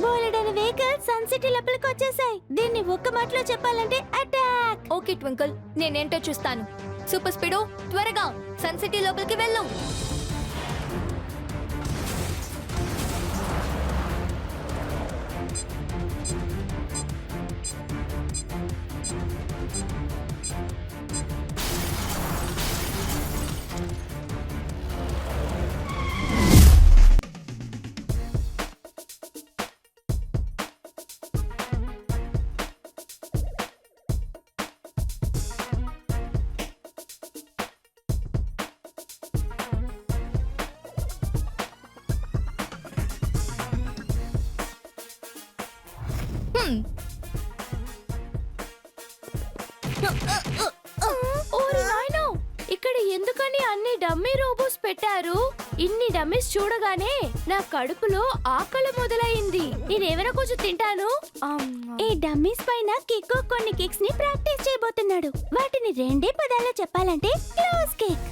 బోలెడని vehicles Sun City లోపలికి వచ్చేసాయి. దీన్ని ఒక్క మాటలో చెప్పాలంటే అటాక్. ఓకే ట్వింకిల్, నేనేంటో చూస్తాను. సూపర్ స్పీడో, త్వరగా సన్ సిటీ లోపలికి వెళ్ళు. ఇక్కడ ఎందుకని అన్ని డమ్మీ రోబోస్ పెట్టారు? ఇన్ని డమ్మీస్ చూడగానే నా కడుపులో ఆకలి మొదలైంది. నేనేమైనా కొంచెం తింటాను. ఈ డమ్మీస్ పైన కిక్కో కొన్ని కేక్స్ ని ప్రాక్టీస్ చేయబోతున్నాడు. వాటిని రెండే పదాల్లో చెప్పాలంటే క్లోజ్ కేక్.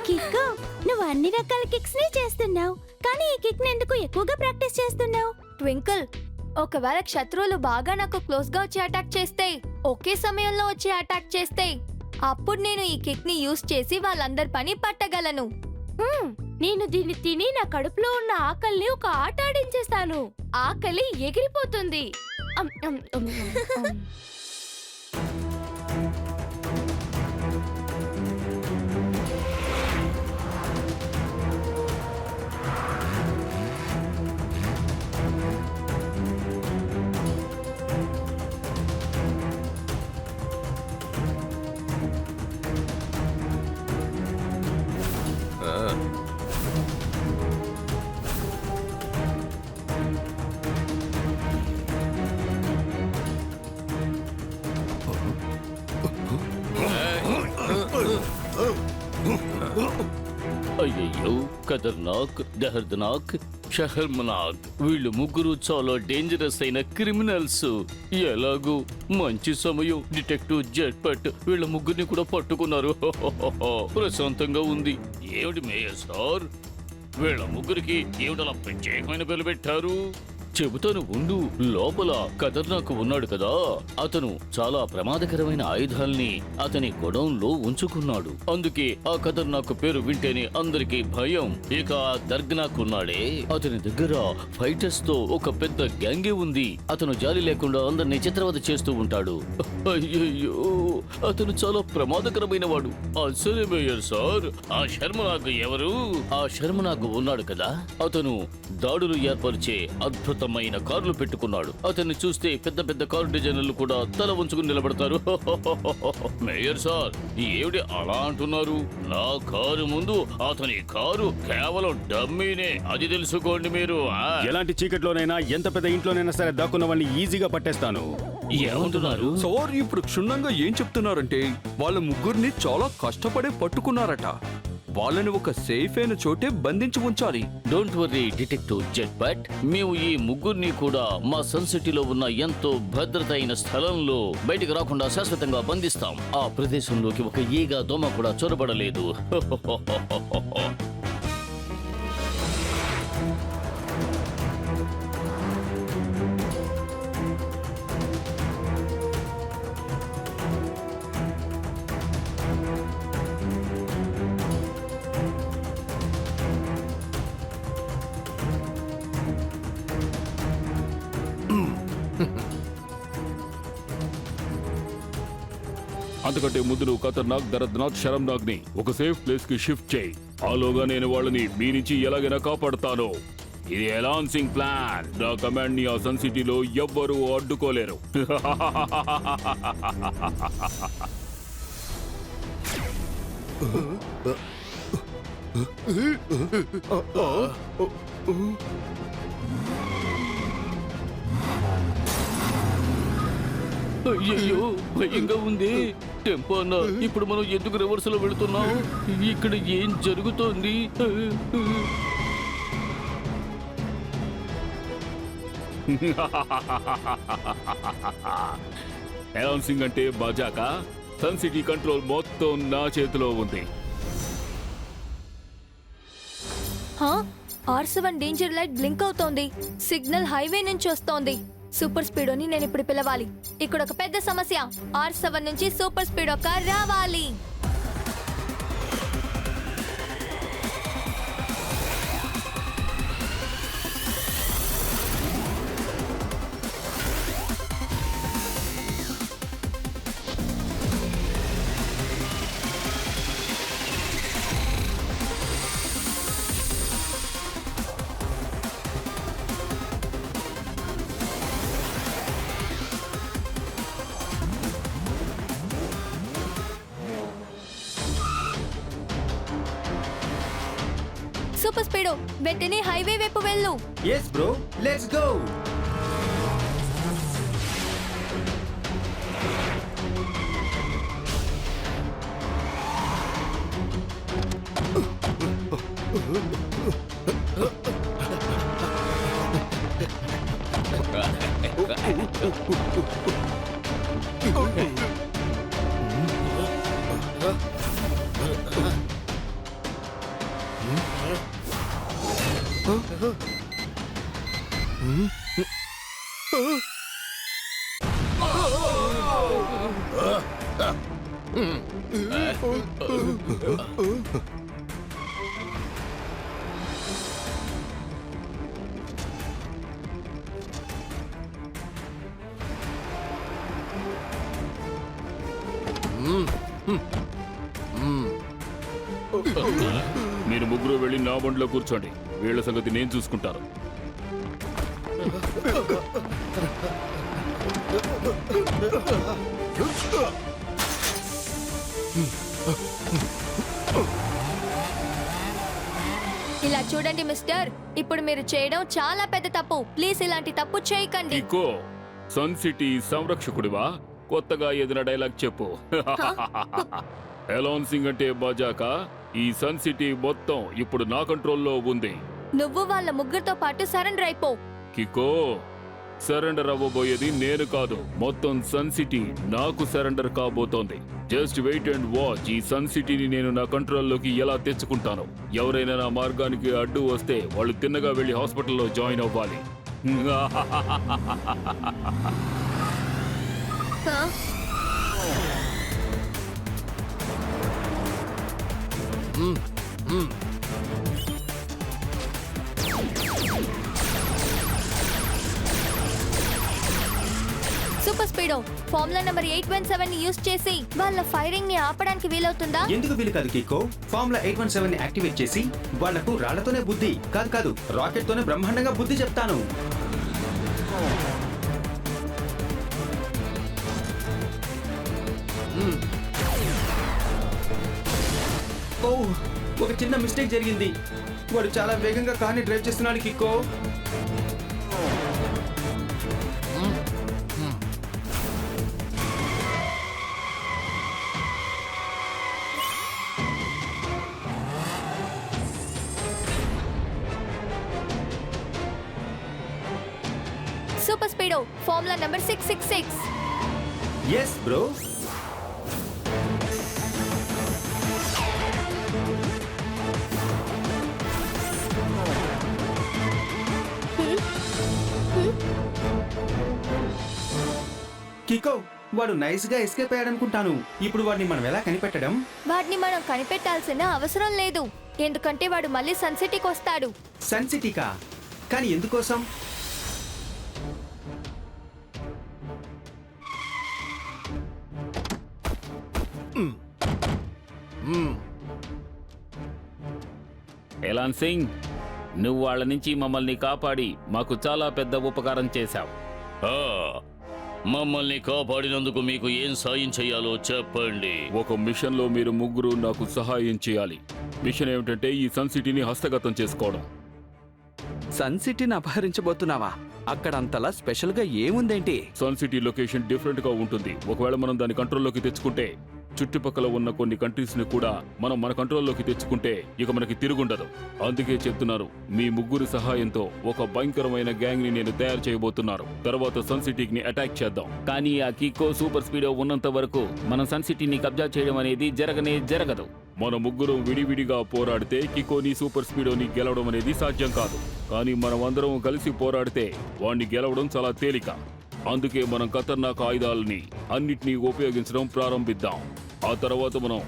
కిక్కో, నువ్వు అన్ని రకాల కిక్స్ ని చేస్తున్నావు, కానీ ఈ కిక్ ని ఎందుకు ఎక్కువగా ప్రాక్టీస్ చేస్తున్నావు? ట్వింకిల్, ఒకవేళ శత్రువులు బాగా నాకు క్లోజ్ గా వచ్చి అటాక్ చేస్తే, ఒకే సమయంలో వచ్చి అటాక్ చేస్తే, అప్పుడు నేను ఈ కిక్ ని యూజ్ చేసి వాళ్ళందరి పని పట్టగలను. నేను దీన్ని తిని నా కడుపులో ఉన్న ఆకలిని ఒక ఆట ఆడించేస్తాను. ఆకలి ఎగిరిపోతుంది. అయ్యయ్యో, ఖతర్నాక్, దహర్దనాక్, షహర్మనాక్, వీళ్ళు ముగ్గురు చాలా డేంజరస్ అయిన క్రిమినల్స్. ఎలాగూ మంచి సమయం, డిటెక్టివ్ జెట్పట్ వీళ్ళ ముగ్గురిని కూడా పట్టుకున్నారు. ప్రశాంతంగా ఉంది. ఏమిటి మేయర్ సార్, వీళ్ళ ముగ్గురికి ఏమిటలా ప్రత్యేకమైన పేరు పెట్టారు? చెబుతాను ఉండు. లోపల ఖతర్నాక్ ఉన్నాడు కదా, అతను చాలా ప్రమాదకరమైన ఆయుధాల్ని అతని గొడౌన్ లో ఉంచుకున్నాడు. అందుకే ఆ ఖతర్నాక్ పేరు వింటేనే అందరికీ భయం. ఇక ఆ దర్గనాక్ ఉన్నాడే, అతని దగ్గర ఫైటర్స్ తో ఒక పెద్ద గ్యాంగే ఉంది. అతను జాలి లేకుండా అందరినీ చిత్రవద చేస్తూ ఉంటాడు. అయ్యయ్యో, అతను చాలా ప్రమాదకరమైన వాడు. అసలు మేయర్ సార్, ఆ శర్మనాగ్ ఎవరు? ఆ శర్మనాగ్ ఉన్నాడు కదా, అతను దాడులు ఏర్పరిచే అద్భుతమైన కార్లు పెట్టుకున్నాడు. అతన్ని చూస్తే పెద్ద పెద్ద కారు డిజైనర్లు కూడా తల ఉంచుకుని నిలబడతారు. మేయర్ సార్, ఏమిటి అలా అంటున్నారు? నా కారు ముందు అతని కారు కేవలం డమ్మీనే, అది తెలుసుకోండి మీరు. ఎలాంటి చీకట్లోనైనా, ఎంత పెద్ద ఇంట్లోనైనా సరే దాక్కున్న వాళ్ళని ఈజీగా పట్టేస్తాను. ఏమంటున్నారు సార్? ఇప్పుడు క్షుణ్ణంగా ఏం చెప్తున్నారంటే, వాళ్ళ ముగ్గురిని చాలా కష్టపడే పట్టుకున్నారట. వాళ్ళని ఒక సేఫ్ అయిన చోటే బంధించి ఉంచాలి. డోంట్ వర్రీ డిటెక్టివ్ జెట్పట్, మేము ఈ ముగ్గురిని కూడా మా సన్ సిటీలో ఉన్న ఎంతో భద్రత అయిన స్థలంలో బయటికి రాకుండా శాశ్వతంగా బంధిస్తాం. ఆ ప్రదేశంలోకి ఒక ఈగ దోమ కూడా చొరబడలేదు. అంతకంటే ముందు నువ్వు ఖతర్నాక్, దరద్నాక్, శరమ్నాక్ ని ఒక సేఫ్ ప్లేస్ కి షిఫ్ట్ చేయి. ఆలోగా నేను వాళ్ళని మీ నుంచి ఎలాగైనా కాపాడుతాను. ఇది ఎలాన్సింగ్ ప్లాన్. నా కమాండ్ ని ఆ సన్ సిటీలో ఎవ్వరూ అడ్డుకోలేరు. అయ్యయ్యో భయంగా ఉంది. టెంపో అన్న, ఇప్పుడు మనం ఎందుకు రివర్స్ లో వెళుతున్నాం? ఇక్కడ ఏం జరుగుతోంది? ఎలాన్సింగ్ అంటే బాజాక. సన్ సిటీ కంట్రోల్ మొత్తం నా చేతిలో ఉంది. R7 డేంజర్ లైట్ బ్లింక్ అవుతోంది. సిగ్నల్ హైవే నుంచి వస్తోంది. సూపర్ స్పీడోని నేను ఇప్పుడు పిలవాలి. ఇక్కడ ఒక పెద్ద సమస్య. R7 నుంచి సూపర్ స్పీడో కార్ రావాలి. సూపర్ స్పీడో వెంటనే హైవే వైపు వెళ్ళు. Yes bro, let's go. మీరు ముగ్గురు వెళ్ళి నా బండిలో కూర్చోండి. వీళ్ళ సంగతి నేను చూసుకుంటాను. ఇలా చూడండి మిస్టర్, ఇప్పుడు మీరు చేయడం చాలా పెద్ద తప్పు. ప్లీజ్ ఇలాంటి తప్పు చేయకండి. ఇకో, సన్ సిటీ సంరక్షకుడివా? కొత్తగా ఏదైనా డైలాగ్ చెప్పు. ఎలాన్సింగ్ అంటే బాజాక. ఈ సన్ సిటీ మొత్తం ఇప్పుడు నా కంట్రోల్లో ఉంది. నువ్వు వాళ్ళ ముగ్గురితో పాటు సరెండర్ అయిపో. కికో, సరెండర్ అవ్వబోయేది నేను కాదు, మొత్తం సన్ సిటీ నాకు సరెండర్ కాబోతోంది. Just wait and watch. ఈ సన్ సిటీని నేను నా కంట్రోల్లోకి ఎలా తెచ్చుకుంటాను. ఎవరైనా నా మార్గానికి అడ్డు వస్తే వాళ్ళు తిన్నగా వెళ్ళి హాస్పిటల్లో జాయిన్ అవ్వాలి. సూపర్ స్పీడో ఫార్ములా నంబర్ 817 ని యూస్ చేసి వాళ్ళ ఫైరింగ్ ని ఆపడానికి వీలవుతుందా? ఎందుకు వీలు కాదు కికో. ఫార్ములా 817 ని యాక్టివేట్ చేసి వాళ్లకు రాళ్లతోనే బుద్ధి కాదు రాకెట్ తోనే బ్రహ్మాండంగా బుద్ధి చెప్తాను. ఓ, ఒక చిన్న మిస్టేక్ జరిగింది. వాడు చాలా వేగంగా కార్ని డ్రైవ్ చేస్తున్నాడు Kicko. Super Speedo formula number 666. Yes bro. Kicko, వాడు నైస్ గా ఎస్కేప్ అయ్యాడనుకుంటాను. ఇప్పుడు వాడిని మనం ఎలా కనిపెట్టడం? వాడిని మనం కనిపెట్టాల్సిన అవసరం లేదు, ఎందుకంటే వాడు మళ్ళీ సన్ సిటీకి వస్తాడు. సన్ సిటీకా? కానీ ఎందుకోసం? ఎలాన్సింగ్, నువ్వు వాళ్ళ నుంచి మమ్మల్ని కాపాడి మాకు చాలా పెద్ద ఉపకారం చేశావు. ఆ, మమ్మల్ని కాపాడినందుకు మీకు ఏం సాయం చేయాలో చెప్పండి. ఒక మిషన్లో మీరు ముగ్గురు నాకు సహాయం చేయాలి. మిషన్ ఏమిటంటే ఈ సన్ సిటీని హస్తగతం చేసుకోవడం. సన్ సిటీని అపహరించబోతున్నావా? అక్కడ అంతలా స్పెషల్ గా ఏముందేంటి? సన్ సిటీ లొకేషన్ డిఫరెంట్ గా ఉంటుంది. ఒకవేళ మనం దాని కంట్రోల్లోకి తెచ్చుకుంటే చుట్టుపక్కల ఉన్న కొన్ని కంట్రీస్ ని కూడా మనం మన కంట్రోల్లోకి తెచ్చుకుంటే ఇక మనకి తిరుగుండదు. అందుకే చెప్తున్నారు, మీ ముగ్గురు సహాయంతో ఒక భయంకరమైన గ్యాంగ్ ని నేను తయారు చేయబోతున్నాను. తర్వాత సన్ సిటీని అటాక్ చేద్దాం. కానీ ఆ కికో సూపర్ స్పీడో ఉన్నంత వరకు మనం సన్ సిటీని కబ్జా చేయడం అనేది జరగదు. మన ముగ్గురం విడివిడిగా పోరాడితే కికోని సూపర్ స్పీడోని గెలవడం అనేది సాధ్యం కాదు. కానీ మనం అందరం కలిసి పోరాడితే వాణ్ణి గెలవడం చాలా తేలిక. అందుకే మనం ఖతర్నాక్ ఆయుధాలని అన్నిటినీ ఉపయోగించడం ప్రారంభిద్దాం. ఆ తర్వాత మనం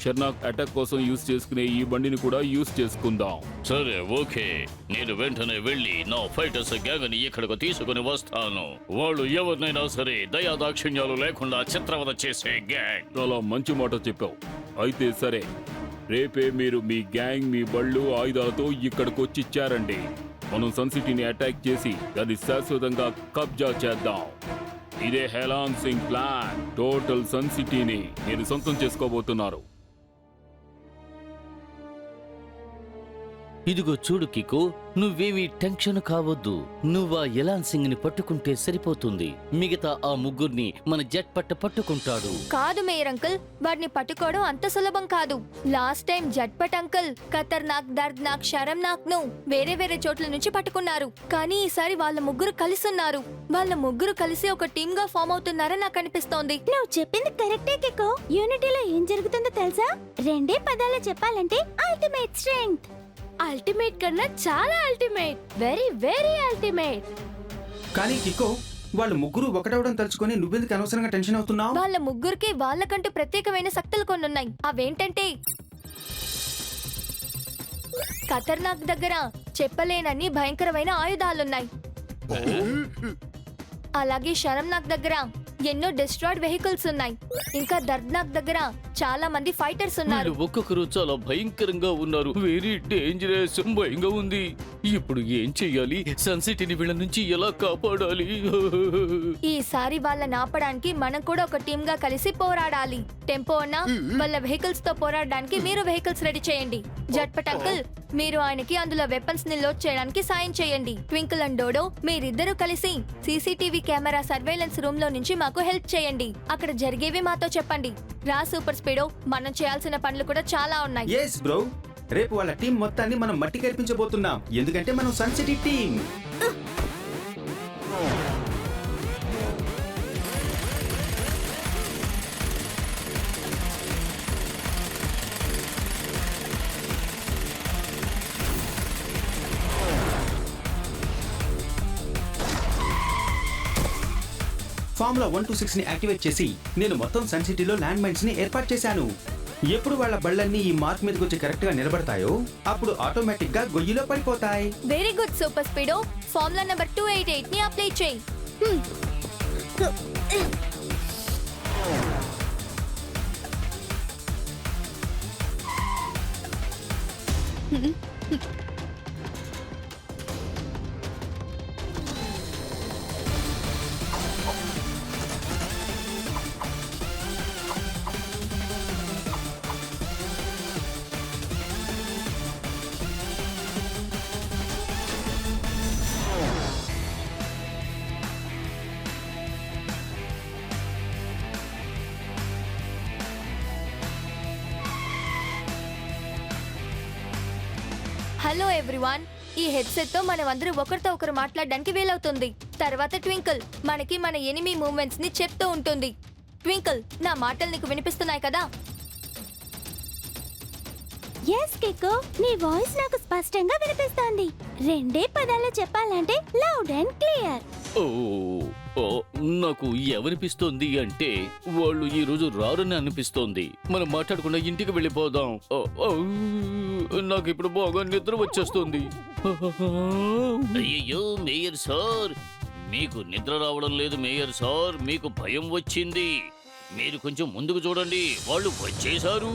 షెర్నాక్ అటాక్ కోసం యూజ్ చేసుకునే ఈ బండిని కూడా యూజ్ చేసుకుందాం. సరే, ఓకే. నేను వెంటనే వెళ్ళి నా ఫైటర్స్ గ్యాంగ్ ని ఇక్కడికి తీసుకుని వస్తాను. వాళ్ళు ఎవరినైనా సరే దయాదాక్షిణ్యాలు లేకుండా చిత్రవద చేసే గ్యాంగ్. చాలా మంచి మాట చెప్పావు. అయితే సరే, రేపే మీరు మీ గ్యాంగ్, మీ బళ్ళు, ఆయుధాలతో ఇక్కడికి వచ్చి చేరండి. మనం సన్ సిటీని అటాక్ చేసి దాన్ని శాశ్వతంగా కబ్జా చేద్దాం. ఇదే Helan Singh plan. Total Sun సిటీని నేను సొంతం చేసుకోబోతున్నారు. ఇదిగో చూడు కికో, నువ్వేమీ టెన్షన్ కావద్దు. నువ్వా ఎలాన్ సింగ్ ని పట్టుకుంటే సరిపోతుంది. మిగతా ఆ ముగ్గురిని మన జెట్ పట్టుకుంటాడు. కాదు మేయర్ అంకుల్, వాడిని పట్టుకోవడం అంత సులభం కాదు. లాస్ట్ టైం జట్పట్ అంకుల్ ఖతర్నాక్, దర్ద్నాక్, షరమ్నాక్ ను వేరే వేరే చోట్ల నుంచి పట్టుకున్నారు. కానీ ఈసారి వాళ్ళ ముగ్గురు కలిసున్నారు. వాళ్ళ ముగ్గురు కలిసి ఒక టీమ్ గా ఫామ్ అవుతున్నారని నాకు అనిపిస్తోంది. నువ్వు చెప్పింది కరెక్టే కికో. యూనిటీలో ఏం జరుగుతుందో తెలుసా? రెండే పదాలు చెప్పాలంటే అల్టిమేట్ స్ట్రెంగ్త్. అల్టిమేట్ కన్నా చాలా అల్టిమేట్, వెరీ వెరీ అల్టిమేట్. కానీ కికో, వాళ్ళు ముగ్గురు ఒకటవడం తలుచుకొని నువ్వెందుకు అనవసరంగా టెన్షన్ అవుతున్నావు? వాళ్ళ ముగ్గురికి వాళ్ళకంటూ ప్రత్యేకమైన శక్తులు కొన్ని ఉన్నాయి. అవేంటంటే, ఖతర్నాక్ దగ్గర చెప్పలేనన్ని భయంకరమైన ఆయుధాలున్నాయి. అలాగే షరమ్నాక్ దగ్గర ఎన్నో డిస్ట్రాయిడ్ వెహికల్స్ ఉన్నాయి. ఇంకా దర్ద్నాక్ దగ్గర చాలా మంది ఫైటర్స్ ఉన్నారు. వీళ్ళు ఒక్కొక్కరు చాలా భయంకరంగా ఉన్నారు. వెరీ డేంజరస్, భయంగా ఉంది. ఇప్పుడు ఏం చెయ్యాలి? సన్ సిటీని వీళ్ళ నుంచి ఎలా కాపాడాలి? ఈసారి వాళ్ళని ఆపడానికి మనం కూడా ఒక టీమ్ గా కలిసి పోరాడాలి. టెంపో అన్న, వాళ్ళ వెహికల్స్ తో పోరాడడానికి మీరు వెహికల్స్ రెడీ చేయండి. జట్పట్ అంకుల్, మీరు ఆయనకి అందులో వెపన్స్ ని లోడ్ చేయడానికి సాయం చేయండి. ట్వింకిల్ అండ్ డోడో, మీరిద్దరూ కలిసి సీసీటీవీ కెమెరా సర్వేలెన్స్ రూమ్ లో నుంచి మాకు హెల్ప్ చేయండి. అక్కడ జరిగేవి మాతో చెప్పండి. రా సూపర్ స్పీడో, మనం చేయాల్సిన పనులు కూడా చాలా ఉన్నాయి. ఎస్ బ్రో, రేపు వాళ్ళ టీం మొత్తాన్ని మనం మట్టి కనిపించబోతున్నాం. ఎందుకంటే మనం సన్ సిటీ టీం. ఫార్ములా 126 ని యాక్టివేట్ చేసి నేను మొత్తం సన్ సిటీలో ల్యాండ్ మైన్స్ ని ఏర్పాటు చేశాను. ఎప్పుడు వాళ్ళ బళ్ళన్నీ ఈ మార్క్ మీదకి వచ్చి కరెక్ట్ గా నిలబడతాయో అప్పుడు ఆటోమేటిక్ గా గొయ్యిలో పడిపోతాయి. Very good super Speedo, formula number 288 ని అప్లై చేయి. హలో ఎవ్రీవన్, ఈ హెడ్సెట్ తో మనం అందరూ ఒకరితో ఒకరు మాట్లాడడానికి వీలవుతుంది. తర్వాత ట్వింకిల్ మనకి మన ఎనిమీ మూవ్మెంట్స్ ని చెప్తూ ఉంటుంది. ట్వింకిల్, నా మాటలు నీకు వినిపిస్తున్నాయి కదా? ఎస్ కికో, నీ వాయిస్ నాకు స్పష్టంగా వినిపిస్తోంది. రెండే పదాలు చెప్పాలంటే లౌడ్ అండ్ క్లియర్. ఓ ఓ, నాకు ఏమనిపిస్తోంది అంటే వాళ్ళు ఈ రోజు రారని అనిపిస్తోంది. మనం మాట్లాడకుండా ఇంటికి వెళ్ళిపోదాం. ఓ, ఓ, నాకు ఇప్పుడు బాగా నిద్ర వచ్చేస్తుంది. అయ్యో మేయర్ సార్, మీకు నిద్ర రావడం లేదు మేయర్ సార్. మీకు భయం వచ్చింది. మీరు కొంచెం ముందుకు చూడండి, వాళ్ళు వచ్చేశారు.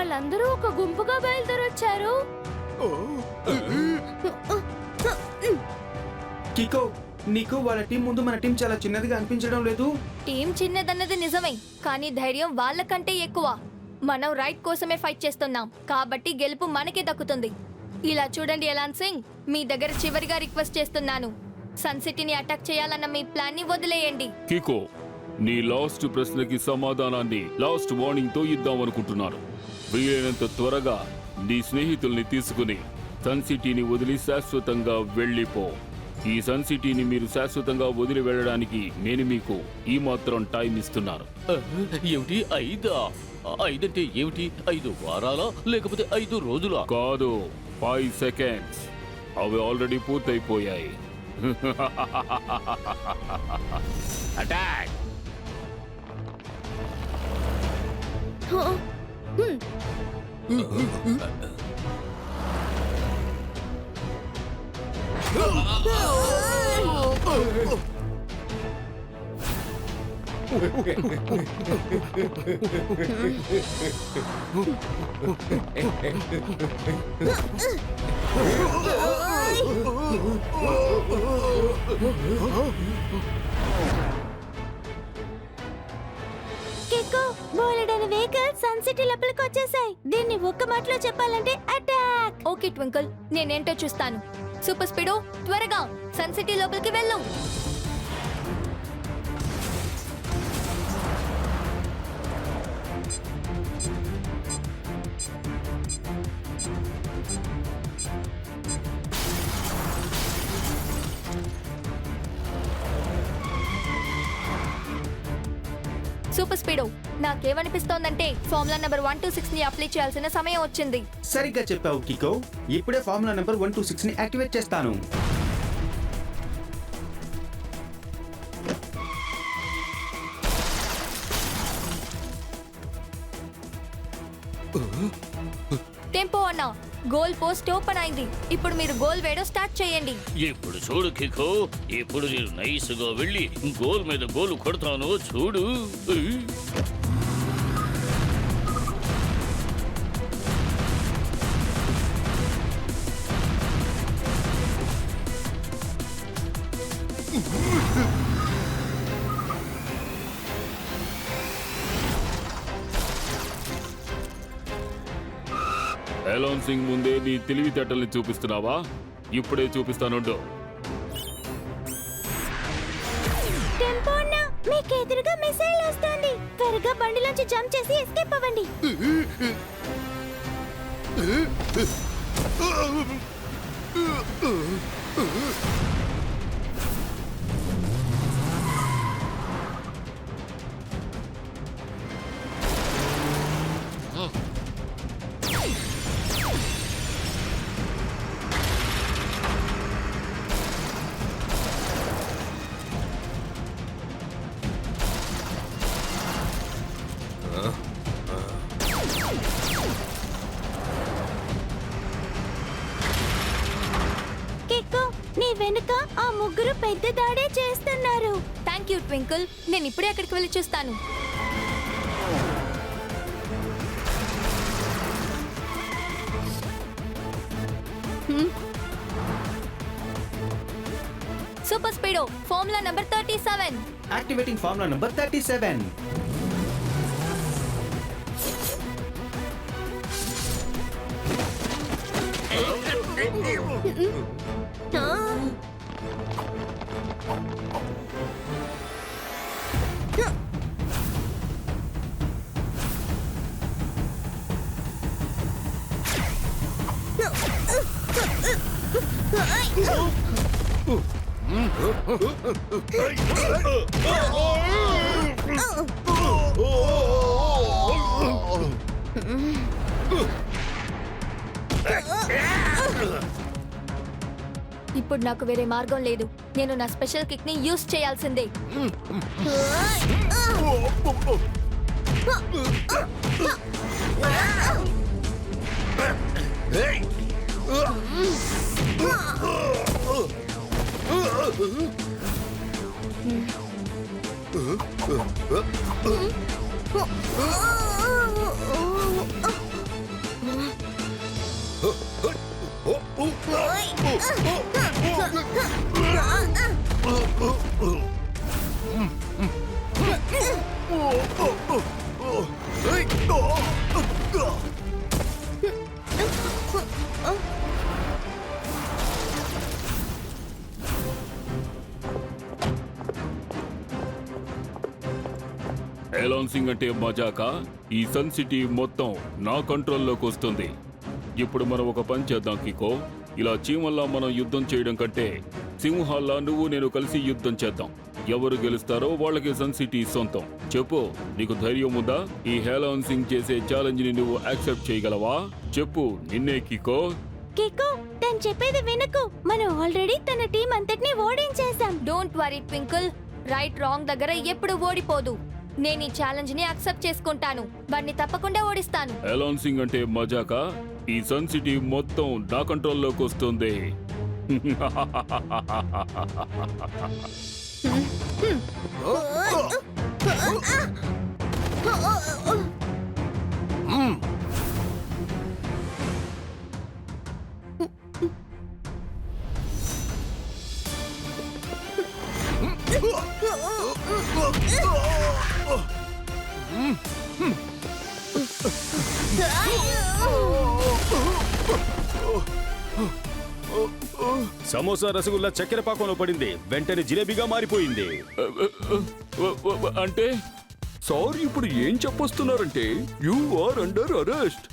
వాళ్ళందరూ ఒక గుంపుగా బయలుదేరొచ్చారు. కికో, నీకు వాళ్ళ టీం ముందు మన టీం చాలా చిన్నదిగా అనిపించడం లేదు? టీం చిన్నదన్నది నిజమే, కానీ ధైర్యం వాళ్ళకంటే ఎక్కువ. మనం రైట్ కోసమే ఫైట్ చేస్తున్నాం, కాబట్టి గెలుపు మనకే దక్కుతుంది. ఇలా చూడండి ఎలాన్ సింగ్, మీ దగ్గర చివరిగా రిక్వెస్ట్ చేస్తున్నాను, సన్ సిటీని అటాక్ చేయాలన్న మీ ప్లాన్ ని వదిలేయండి. కికో, నీ లాస్ట్ ప్రశ్నకి సమాధానాన్ని లాస్ట్ వార్నింగ్ తో ఇద్దామనుకుంటున్నాను. వీలైనంత త్వరగా నీ స్నేహితుల్ని తీసుకుని సన్ సిటీని వదిలి శాశ్వతంగా వెళ్ళిపో. ఈ సన్ సిటీని మీరు శాశ్వతంగా వదిలి వెళ్ళడానికి నేను మీకు ఈ మాత్రం టైం ఇస్తున్నాను. ఏమిటి 5 ఏమిటి? 5 వారాలా లేకపోతే 5 రోజులా? కాదు, 5 సెకండ్స్. అవి ఆల్రెడీ పూర్తయిపోయాయి. అటాక్! కికో, బోలెడని వెహికల్స్ సన్ సిటీ లోపలికి వచ్చేసాయి. దీన్ని ఒక్క మాటలో చెప్పాలంటే అటాక్. ఓకే ట్వింకిల్, నేనేంటో చూస్తాను. సూపర్ స్పీడో, త్వరగా సన్ సిటీ లోపలికి వెళ్ళు. సూపర్ స్పీడో, నాకేమనిపిస్తోందంటే ఫార్ములా నెంబర్ 126 ని అప్లై చేయాల్సిన సమయం వచ్చింది. సరిగ్గా చెప్పావు కికో. ఇప్పుడే ఫార్ములా నెంబర్ 126 ని యాక్టివేట్ చేస్తాను. టెంపో అన్నా, గోల్ పోస్ట్ ఓపెన్ అయింది. ఇప్పుడు మీరు గోల్ వేయడం స్టార్ట్ చేయండి. ఇప్పుడు చూడు కికో, ఇప్పుడు నేను నైస్గా వెళ్ళి గోల్ మీద గోల్ కొడతాను చూడు. ఎలాన్ సింగ్ ముందే నీ తెలివితేటల్ని చూపిస్తున్నావా? ఇప్పుడే చూపిస్తానుండు. టెంపో అన్నా, మీకు ఎదురుగా మిసైల్ వస్తుంది. త్వరగా బండిలోంచి జంప్ చేసి ఎస్కేప్ అవ్వండి. కికో, నీ వెనుక ఆ ముగ్గురు పెద్ద దాడే చేస్తున్నారు. థ్యాంక్ యూ ట్వింకిల్, నేను ఇప్పుడే అక్కడికి వెళ్ళి చూస్తాను. Super Speedo, formula number 37. Activating formula number 37. ఇప్పుడు నాకు వేరే మార్గం లేదు. నేను నా స్పెషల్ కిక్ ని యూస్ చేయాల్సిందే. ఎలాన్సింగ్ అంటే మజాకా? ఈ సన్ సిటీ మొత్తం నా కంట్రోల్లోకి వస్తుంది. ఇప్పుడు మనం ఒక పని చేద్దాం కికో. ఇలా చీమల్లా మనం యుద్ధం చేయడం కంటే సింహాల్లా నువ్వు నేను కలిసి యుద్ధం చేద్దాం. ఎవరు గెలుస్తారో వాళ్ళకి సన్ సిటీ సొంతం. చెప్పు, నీకు ధైర్యం ఉందా? ఈ హేలాన్సింగ్ చేసే ఛాలెంజ్ ని నువ్వు యాక్సెప్ట్ చేయగలవా? చెప్పు, నిన్నే కికో. కికో, తను చెప్పేది వినకు. మనం ఆల్రెడీ తన టీం అంతటిని ఓడించేశాం. Don't worry Twinkle, right wrong దగ్గర ఎప్పుడు ఓడిపోదు. నేను ఈ ఛాలెంజ్ ని యాక్సెప్ట్ చేసుకుంటాను. వాడిని తప్పకుండా ఓడిస్తాను. ఎలాన్సింగ్ అంటే మజాకా? ఈ సన్ సిటీ మొత్తం నా కంట్రోల్లోకి వస్తుంది. సమోసా రసగుల్లా చక్కెర పాకంలో పడింది, వెంటనే జిలేబీగా మారిపోయింది. అంటే సార్ ఇప్పుడు ఏం చెప్పొస్తున్నారంటే యు ఆర్ అండర్ అరెస్ట్.